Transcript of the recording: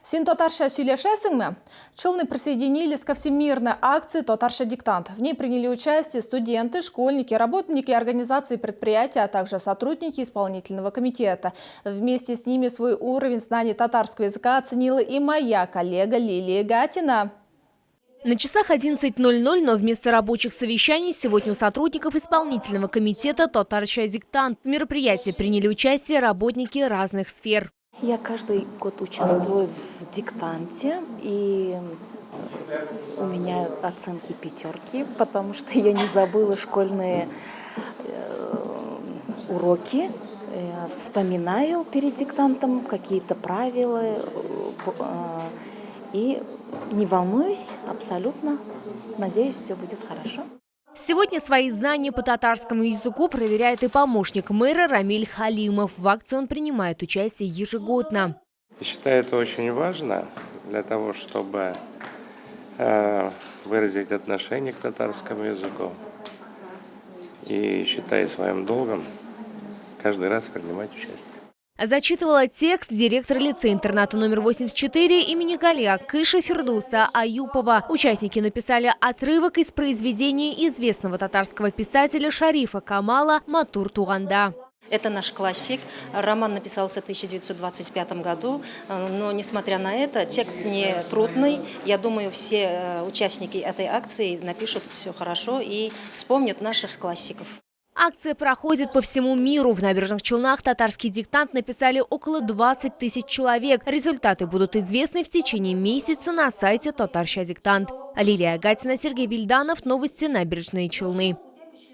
Син татарша сөйлешесіңме? Челны присоединились ко всемирной акции «Татарша диктант». В ней приняли участие студенты, школьники, работники организаций и предприятия, а также сотрудники исполнительного комитета. Вместе с ними свой уровень знаний татарского языка оценила и моя коллега Лилия Гатина. На часах 11:00, но вместо рабочих совещаний сегодня у сотрудников исполнительного комитета «Татарша диктант». В мероприятии приняли участие работники разных сфер. Я каждый год участвую в диктанте, и у меня оценки 5, потому что я не забыла школьные уроки. Вспоминаю перед диктантом какие-то правила и не волнуюсь абсолютно. Надеюсь, все будет хорошо. Сегодня свои знания по татарскому языку проверяет и помощник мэра Рамиль Халимов. В акции он принимает участие ежегодно. Я считаю, это очень важно для того, чтобы выразить отношение к татарскому языку. И считаю своим долгом каждый раз принимать участие. Зачитывала текст директор лицея-интерната номер 84 имени Галия Кыша Фердуса Аюпова. Участники написали отрывок из произведения известного татарского писателя Шарифа Камала «Матур Туганда». Это наш классик. Роман написался в 1925 году, но несмотря на это, текст не трудный. Я думаю, все участники этой акции напишут все хорошо и вспомнят наших классиков. Акция проходит по всему миру. В Набережных Челнах татарский диктант написали около 20 000 человек. Результаты будут известны в течение месяца на сайте «Татарша диктант». Лилия Гатина, Сергей Бильданов. Новости Набережные Челны.